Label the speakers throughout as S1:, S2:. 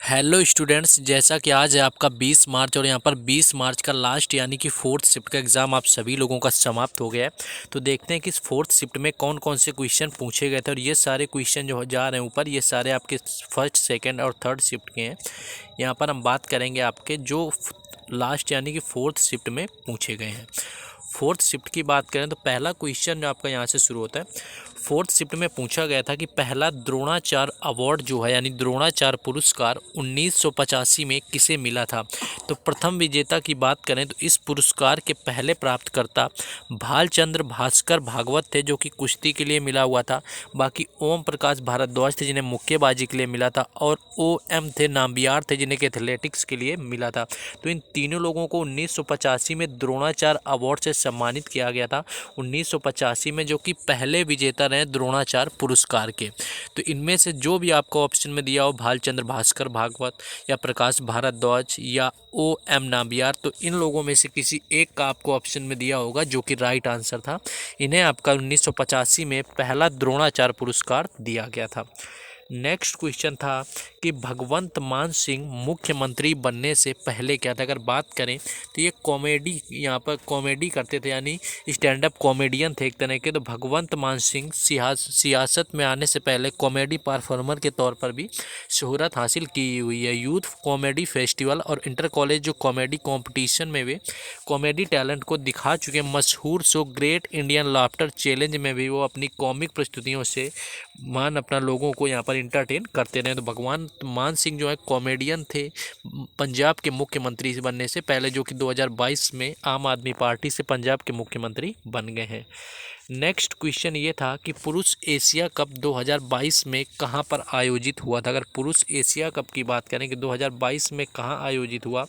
S1: Hello students, जैसा कि आज है आपका 20 मार्च और यहाँ पर 20 मार्च का लास्ट यानी कि फोर्थ शिफ्ट का एग्ज़ाम आप सभी लोगों का समाप्त हो गया है। तो देखते हैं कि इस फोर्थ शिफ्ट में कौन कौन से क्वेश्चन पूछे गए थे और ये सारे क्वेश्चन जो जा रहे हैं ऊपर, ये सारे आपके फर्स्ट सेकंड और थर्ड शिफ्ट के हैं। यहाँ पर हम बात करेंगे आपके जो लास्ट यानी कि फोर्थ शिफ्ट में पूछे गए हैं। फोर्थ शिफ्ट की बात करें तो पहला क्वेश्चन जो आपका यहाँ से शुरू होता है, फोर्थ शिफ्ट में पूछा गया था कि पहला द्रोणाचार्य अवार्ड जो है यानी द्रोणाचार्य पुरस्कार 1985 में किसे मिला था। तो प्रथम विजेता की बात करें तो इस पुरस्कार के पहले प्राप्तकर्ता भालचंद्र भास्कर भागवत थे, जो कि कुश्ती के लिए मिला हुआ था। बाकी ओम प्रकाश भारद्वाज थे जिन्हें मुक्केबाजी के लिए मिला था, और OM थे नाम्बियार थे जिन्हें एथलेटिक्स के लिए मिला था। तो इन तीनों लोगों को 1985 में द्रोणाचार्य अवार्ड से सम्मानित किया गया था। 1985 में जो कि पहले विजेता रहे द्रोणाचार्य पुरस्कार के। तो इनमें से जो भी आपको ऑप्शन में दिया हो, भालचंद्र भास्कर भागवत या प्रकाश भारद्वाज या OM नाम्बियार, तो इन लोगों में से किसी एक का आपको ऑप्शन में दिया होगा जो कि राइट आंसर था। इन्हें आपका 1985 में पहला द्रोणाचार्य पुरस्कार दिया गया था। नेक्स्ट क्वेश्चन था कि भगवंत मान सिंह मुख्यमंत्री बनने से पहले क्या था। अगर बात करें तो ये कॉमेडी, यहाँ पर कॉमेडी करते थे यानी स्टैंड अप कॉमेडियन थे एक तरह के। तो भगवंत मान सिंह सियासत में आने से पहले कॉमेडी परफॉर्मर के तौर पर भी शोहरत हासिल की हुई है। यूथ कॉमेडी फेस्टिवल और इंटर कॉलेज जो कॉमेडी कॉम्पिटिशन में वे कॉमेडी टैलेंट को दिखा चुके हैं। मशहूर show great Indian laughter challenge में भी वो अपनी कॉमिक प्रस्तुतियों से अपना लोगों को यहाँ पर इंटरटेन करते रहे। तो भगवान मान सिंह जो है कॉमेडियन थे पंजाब के मुख्यमंत्री बनने से पहले, जो कि 2022 में आम आदमी पार्टी से पंजाब के मुख्यमंत्री बन गए हैं। नेक्स्ट क्वेश्चन ये था कि पुरुष एशिया कप 2022 में कहाँ पर आयोजित हुआ था। अगर पुरुष एशिया कप की बात करें कि 2022 में कहाँ आयोजित हुआ,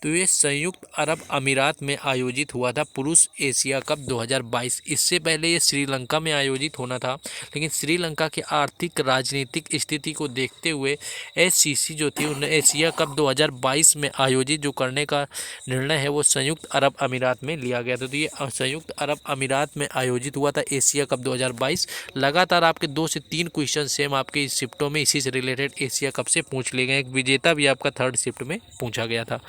S1: तो ये संयुक्त अरब अमीरात में आयोजित हुआ था पुरुष एशिया कप 2022। इससे पहले ये श्रीलंका में आयोजित होना था, लेकिन श्रीलंका की आर्थिक राजनीतिक स्थिति को देखते हुए SCC जो थी उन्हें एशिया कप 2022 में आयोजित जो करने का निर्णय है वो संयुक्त अरब अमीरात में लिया गया था। तो ये संयुक्त अरब अमीरात में आयोजित हुआ था एशिया कप 2022। लगातार आपके 2 से 3 क्वेश्चन सेम आपके इस शिफ्टों में इसी से रिलेटेड एशिया कप से पूछ लिए गए। एक विजेता भी आपका थर्ड शिफ्ट में पूछा गया था।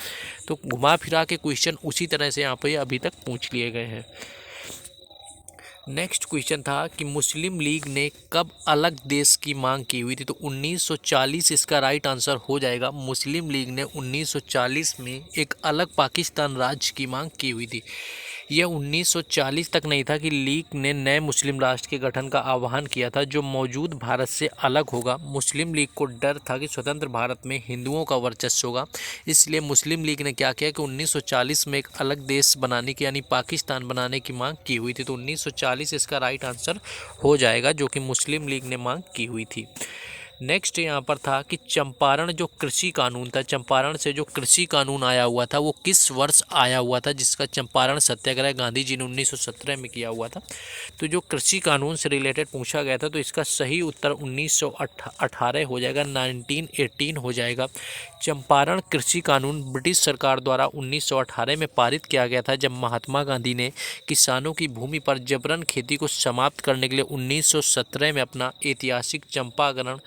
S1: तो घुमा फिरा के क्वेश्चन उसी तरह से यहाँ पे अभी तक पूछ लिए गए हैं। नेक्स्ट क्वेश्चन था कि मुस्लिम लीग ने कब अलग देश की मांग की हुई थी। तो 1940 इसका राइट आंसर हो जाएगा। मुस्लिम लीग ने 1940 में एक अलग पाकिस्तान राज्य की मांग की हुई थी। यह 1940 तक नहीं था कि लीग ने नए मुस्लिम राष्ट्र के गठन का आह्वान किया था जो मौजूद भारत से अलग होगा। मुस्लिम लीग को डर था कि स्वतंत्र भारत में हिंदुओं का वर्चस्व होगा, इसलिए मुस्लिम लीग ने क्या किया कि 1940 में एक अलग देश बनाने की यानी पाकिस्तान बनाने की मांग की हुई थी। तो 1940 इसका राइट आंसर हो जाएगा, जो कि मुस्लिम लीग ने मांग की हुई थी। नेक्स्ट यहाँ पर था कि चंपारण जो कृषि कानून था, चंपारण से जो कृषि कानून आया हुआ था वो किस वर्ष आया हुआ था, जिसका चंपारण सत्याग्रह गांधी जी ने 1917 में किया हुआ था। तो जो कृषि कानून से रिलेटेड पूछा गया था तो इसका सही उत्तर 1918 हो जाएगा, 1918 हो जाएगा। चंपारण कृषि कानून ब्रिटिश सरकार द्वारा 1918 में पारित किया गया था, जब महात्मा गांधी ने किसानों की भूमि पर जबरन खेती को समाप्त करने के लिए 1917 में अपना ऐतिहासिक चंपारण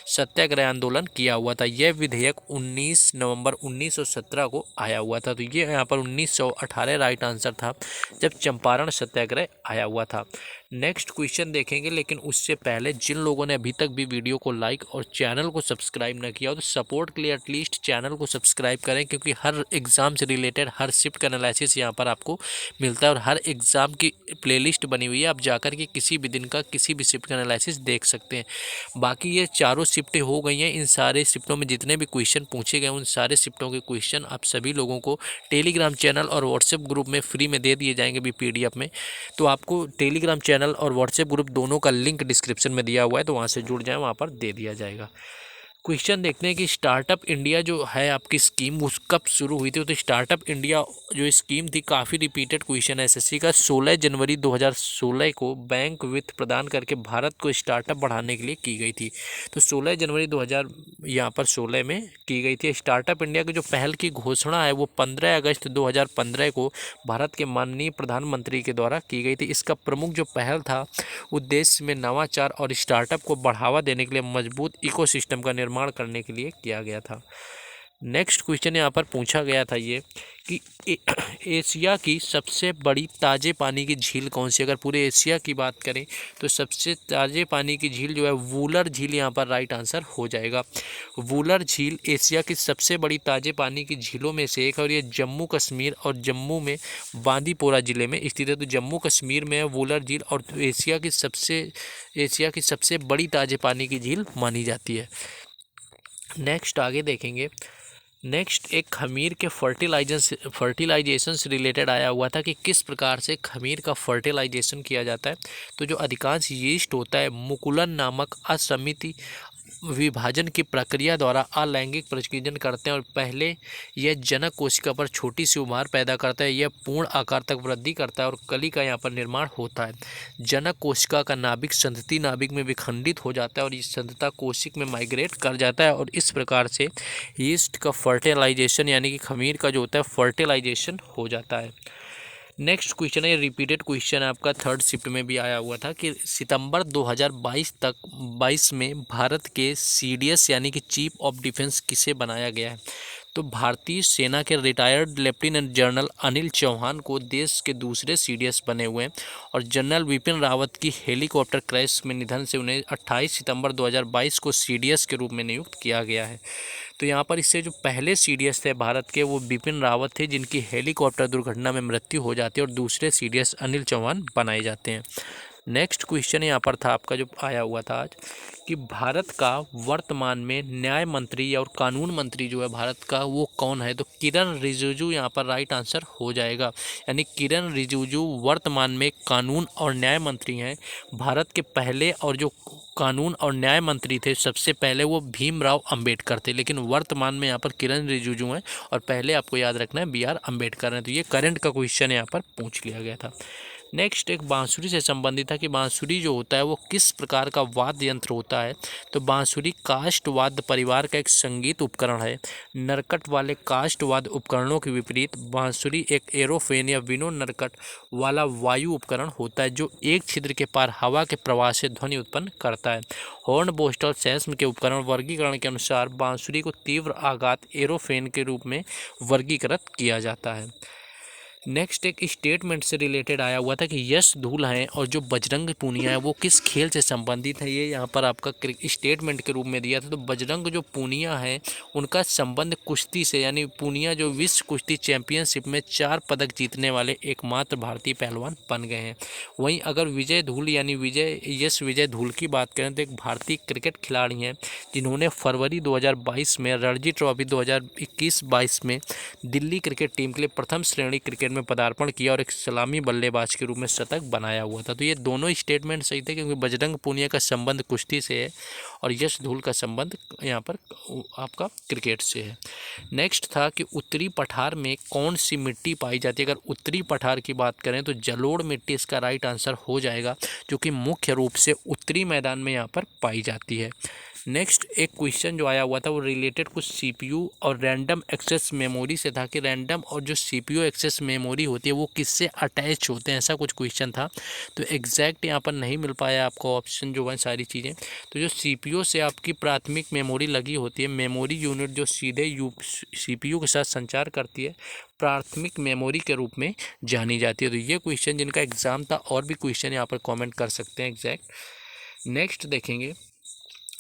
S1: सत्याग्रह आंदोलन किया हुआ था। यह विधेयक 19 नवंबर 1917 को आया हुआ था। तो ये यहाँ पर 1918 राइट आंसर था जब चंपारण सत्याग्रह आया हुआ था। नेक्स्ट क्वेश्चन देखेंगे, लेकिन उससे पहले जिन लोगों ने अभी तक भी वीडियो को लाइक और चैनल को सब्सक्राइब न किया हो तो सपोर्ट के लिए एटलीस्ट चैनल को सब्सक्राइब करें, क्योंकि हर एग्ज़ाम से रिलेटेड हर शिफ्ट का एनालिसिस यहाँ पर आपको मिलता है और हर एग्ज़ाम की प्लेलिस्ट बनी हुई है। आप जाकर के किसी भी दिन का किसी भी शिफ्ट का एनालिसिस देख सकते हैं। बाकी ये चारों शिफ्टें हो गई हैं। इन सारे शिफ्टों में जितने भी क्वेश्चन पूछे गए उन सारे शिफ्टों के क्वेश्चन आप सभी लोगों को टेलीग्राम चैनल और व्हाट्सएप ग्रुप में फ्री में दे दिए जाएंगे भी PDF में। तो आपको टेलीग्राम चैनल और व्हाट्सएप ग्रुप दोनों का लिंक डिस्क्रिप्शन में दिया हुआ है, तो वहाँ से जुड़ जाएं, वहाँ पर दे दिया जाएगा। क्वेश्चन देखते हैं कि स्टार्टअप इंडिया जो है आपकी स्कीम वो कब शुरू हुई थी। तो स्टार्टअप इंडिया जो स्कीम थी काफ़ी रिपीटेड क्वेश्चन है SSC का। 16 जनवरी 2016 को बैंक वित्त प्रदान करके भारत को स्टार्टअप बढ़ाने के लिए की गई थी। तो 16 जनवरी यहाँ पर 16 में की गई थी। स्टार्टअप इंडिया की जो पहल की घोषणा है वो 15 अगस्त 2015 को भारत के माननीय प्रधानमंत्री के द्वारा की गई थी। इसका प्रमुख जो पहल था उद्देश्य में नवाचार और स्टार्टअप को बढ़ावा देने के लिए मजबूत इकोसिस्टम का निर्माण करने के लिए किया गया था। नेक्स्ट क्वेश्चन यहाँ पर पूछा गया था ये कि एशिया की सबसे बड़ी ताज़े पानी की झील कौन सी। अगर पूरे एशिया की बात करें तो सबसे ताज़े पानी की झील जो है वूलर झील यहाँ पर राइट आंसर हो जाएगा। वूलर झील एशिया की सबसे बड़ी ताज़े पानी की झीलों में से एक है और ये जम्मू कश्मीर और जम्मू में बांदीपोरा ज़िले में स्थित है। तो जम्मू कश्मीर में है वूलर झील और एशिया की सबसे बड़ी ताज़े पानी की झील मानी जाती है। नेक्स्ट आगे देखेंगे। नेक्स्ट एक खमीर के फर्टिलाइजेशन से रिलेटेड आया हुआ था कि किस प्रकार से खमीर का फर्टिलाइजेशन किया जाता है। तो जो अधिकांश यीस्ट होता है मुकुलन नामक असमिति विभाजन की प्रक्रिया द्वारा अलैंगिक प्रजनन करते हैं और पहले यह जनक कोशिका पर छोटी सी उभार पैदा करता है। यह पूर्ण आकार तक वृद्धि करता है और कली का यहाँ पर निर्माण होता है। जनक कोशिका का नाभिक संतति नाभिक में विखंडित हो जाता है और इस संतता कोशिक में माइग्रेट कर जाता है और इस प्रकार से यीस्ट का फर्टिलाइजेशन यानी कि खमीर का जो होता है फर्टिलाइजेशन हो जाता है। नेक्स्ट क्वेश्चन है, रिपीटेड क्वेश्चन है आपका, थर्ड शिफ्ट में भी आया हुआ था कि सितंबर 2022 में भारत के सीडीएस यानी कि चीफ ऑफ डिफेंस किसे बनाया गया है। तो भारतीय सेना के retired lieutenant general Anil Chauhan को देश के दूसरे सीडीएस बने हुए हैं और जनरल विपिन रावत की हेलीकॉप्टर क्रैश में निधन से उन्हें 28 सितंबर 2022 को सीडीएस के रूप में नियुक्त किया गया है। तो यहाँ पर इससे जो पहले सीडीएस थे भारत के वो बिपिन रावत थे जिनकी हेलीकॉप्टर दुर्घटना में मृत्यु हो जाती है और दूसरे सीडीएस अनिल चौहान बनाए जाते हैं। नेक्स्ट क्वेश्चन यहाँ पर था आपका जो आया हुआ था आज कि भारत का वर्तमान में न्याय मंत्री और कानून मंत्री जो है भारत का वो कौन है। तो किरण रिजिजू यहाँ पर राइट आंसर हो जाएगा। यानी किरण रिजिजू वर्तमान में कानून और न्याय मंत्री हैं। भारत के पहले और जो कानून और न्याय मंत्री थे सबसे पहले वो भीमराव अंबेडकर थे, लेकिन वर्तमान में यहाँ पर किरण रिजिजू हैं और पहले आपको याद रखना है BR अंबेडकर हैं। तो ये करंट का क्वेश्चन यहाँ पर पूछ लिया गया था। नेक्स्ट एक बांसुरी से संबंधित था कि बांसुरी जो होता है वो किस प्रकार का वाद्य यंत्र होता है। तो बांसुरी काष्ठ वाद्य परिवार का एक संगीत उपकरण है। नरकट वाले काष्ठ वाद्य उपकरणों के विपरीत बांसुरी एक एरोफेन या विनो नरकट वाला वायु उपकरण होता है जो एक छिद्र के पार हवा के प्रवाह से ध्वनि उत्पन्न करता है। हॉर्न बोस्टल सेस्म के उपकरण वर्गीकरण के अनुसार बांसुरी को तीव्र आघात एरोफेन के रूप में वर्गीकृत किया जाता है। नेक्स्ट एक स्टेटमेंट से रिलेटेड आया हुआ था कि यश धूल हैं और जो बजरंग पूनिया है वो किस खेल से संबंधित है। ये यहाँ पर आपका स्टेटमेंट के रूप में दिया था। तो बजरंग जो पूनिया है उनका संबंध कुश्ती से, यानी पूनिया जो विश्व कुश्ती चैंपियनशिप में 4 पदक जीतने वाले एकमात्र भारतीय पहलवान बन गए हैं। वहीं अगर विजय धूल यानी विजय धूल की बात करें तो एक भारतीय क्रिकेट खिलाड़ी हैं जिन्होंने फरवरी 2022 में रणजी ट्रॉफी 2021-22 में दिल्ली क्रिकेट टीम के लिए प्रथम श्रेणी क्रिकेट में पदार्पण किया और एक सलामी बल्लेबाज के रूप में शतक बनाया हुआ था। तो ये दोनों स्टेटमेंट सही थे क्योंकि बजरंग पूनिया का संबंध कुश्ती से है और यश धूल का संबंध यहाँ पर आपका क्रिकेट से है। नेक्स्ट था कि उत्तरी पठार में कौन सी मिट्टी पाई जाती है। अगर उत्तरी पठार की बात करें तो जलोढ़ मिट्टी इसका राइट आंसर हो जाएगा जो कि मुख्य रूप से उत्तरी मैदान में यहाँ पर पाई जाती है। नेक्स्ट एक क्वेश्चन जो आया हुआ था वो रिलेटेड कुछ CPU और रैंडम एक्सेस मेमोरी से था कि रैंडम और जो CPU एक्सेस मेमोरी होती है वो किससे अटैच होते हैं, ऐसा कुछ क्वेश्चन था। तो एग्जैक्ट यहाँ पर नहीं मिल पाया आपको ऑप्शन जो है सारी चीज़ें। तो जो CPU से आपकी प्राथमिक मेमोरी लगी होती है, मेमोरी यूनिट जो सीधे CPU के साथ संचार करती है, प्राथमिक मेमोरी के रूप में जानी जाती है। तो ये क्वेश्चन जिनका एग्जाम था और भी क्वेश्चन यहाँ पर कॉमेंट कर सकते हैं एग्जैक्ट। नेक्स्ट देखेंगे।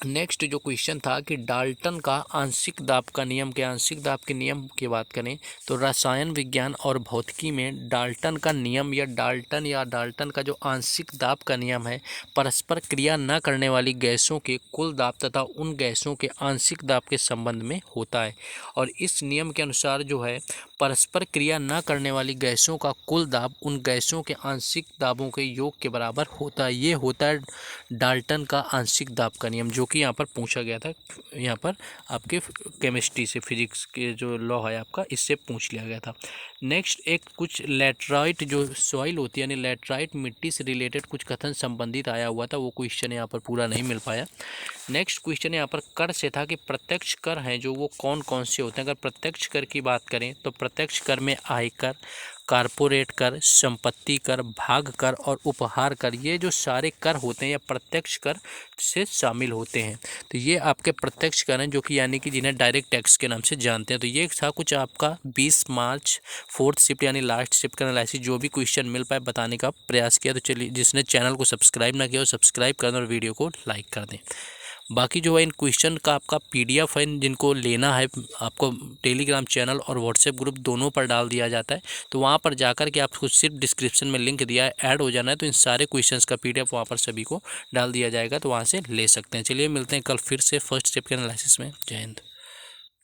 S1: नेक्स्ट जो क्वेश्चन था कि डाल्टन का आंशिक दाब का नियम के आंशिक दाब के नियम की बात करें तो रसायन विज्ञान और भौतिकी में डाल्टन का नियम या डाल्टन का जो आंशिक दाब का नियम है परस्पर क्रिया न करने वाली गैसों के कुल दाब तथा उन गैसों के आंशिक दाब के संबंध में होता है। और इस नियम के अनुसार जो है परस्पर क्रिया न करने वाली गैसों का कुल दाब उन गैसों के आंशिक दाबों के योग के बराबर होता है। ये होता है डाल्टन का आंशिक दाब का नियम, जो कि यहाँ पर पूछा गया था। यहाँ पर आपके केमिस्ट्री से, फिजिक्स के जो लॉ है आपका, इससे पूछ लिया गया था। नेक्स्ट, एक कुछ लैटराइट जो सॉइल होती है यानी लैटराइट मिट्टी से रिलेटेड कुछ कथन संबंधित आया हुआ था, वो क्वेश्चन यहाँ पर पूरा नहीं मिल पाया। नेक्स्ट क्वेश्चन यहाँ पर कर से था कि प्रत्यक्ष कर हैं जो वो कौन कौन से होते हैं। अगर प्रत्यक्ष कर की बात करें तो प्रत्यक्ष कर में आयकर, कारपोरेट कर, संपत्ति कर, भाग कर और उपहार कर, ये जो सारे कर होते हैं या प्रत्यक्ष कर से शामिल होते हैं। तो ये आपके प्रत्यक्ष कर हैं, जो कि यानी कि जिन्हें डायरेक्ट टैक्स के नाम से जानते हैं। तो ये था कुछ आपका 20 मार्च फोर्थ शिफ्ट यानी लास्ट शिफ्ट का एनालिसिस, जो भी क्वेश्चन मिल पाए बताने का प्रयास किया। तो चलिए, जिसने चैनल को सब्सक्राइब ना किया हो सब्सक्राइब कर दें और वीडियो को लाइक कर दें। बाकी जो है इन क्वेश्चन का आपका PDF है, जिनको लेना है आपको टेलीग्राम चैनल और व्हाट्सएप ग्रुप दोनों पर डाल दिया जाता है। तो वहाँ पर जाकर के आपको सिर्फ डिस्क्रिप्शन में लिंक दिया है, ऐड हो जाना है। तो इन सारे क्वेश्चंस का PDF वहाँ पर सभी को डाल दिया जाएगा, तो वहाँ से ले सकते हैं। चलिए मिलते हैं कल फिर से फर्स्ट स्टेप के एनालिसिस में। जय हिंद।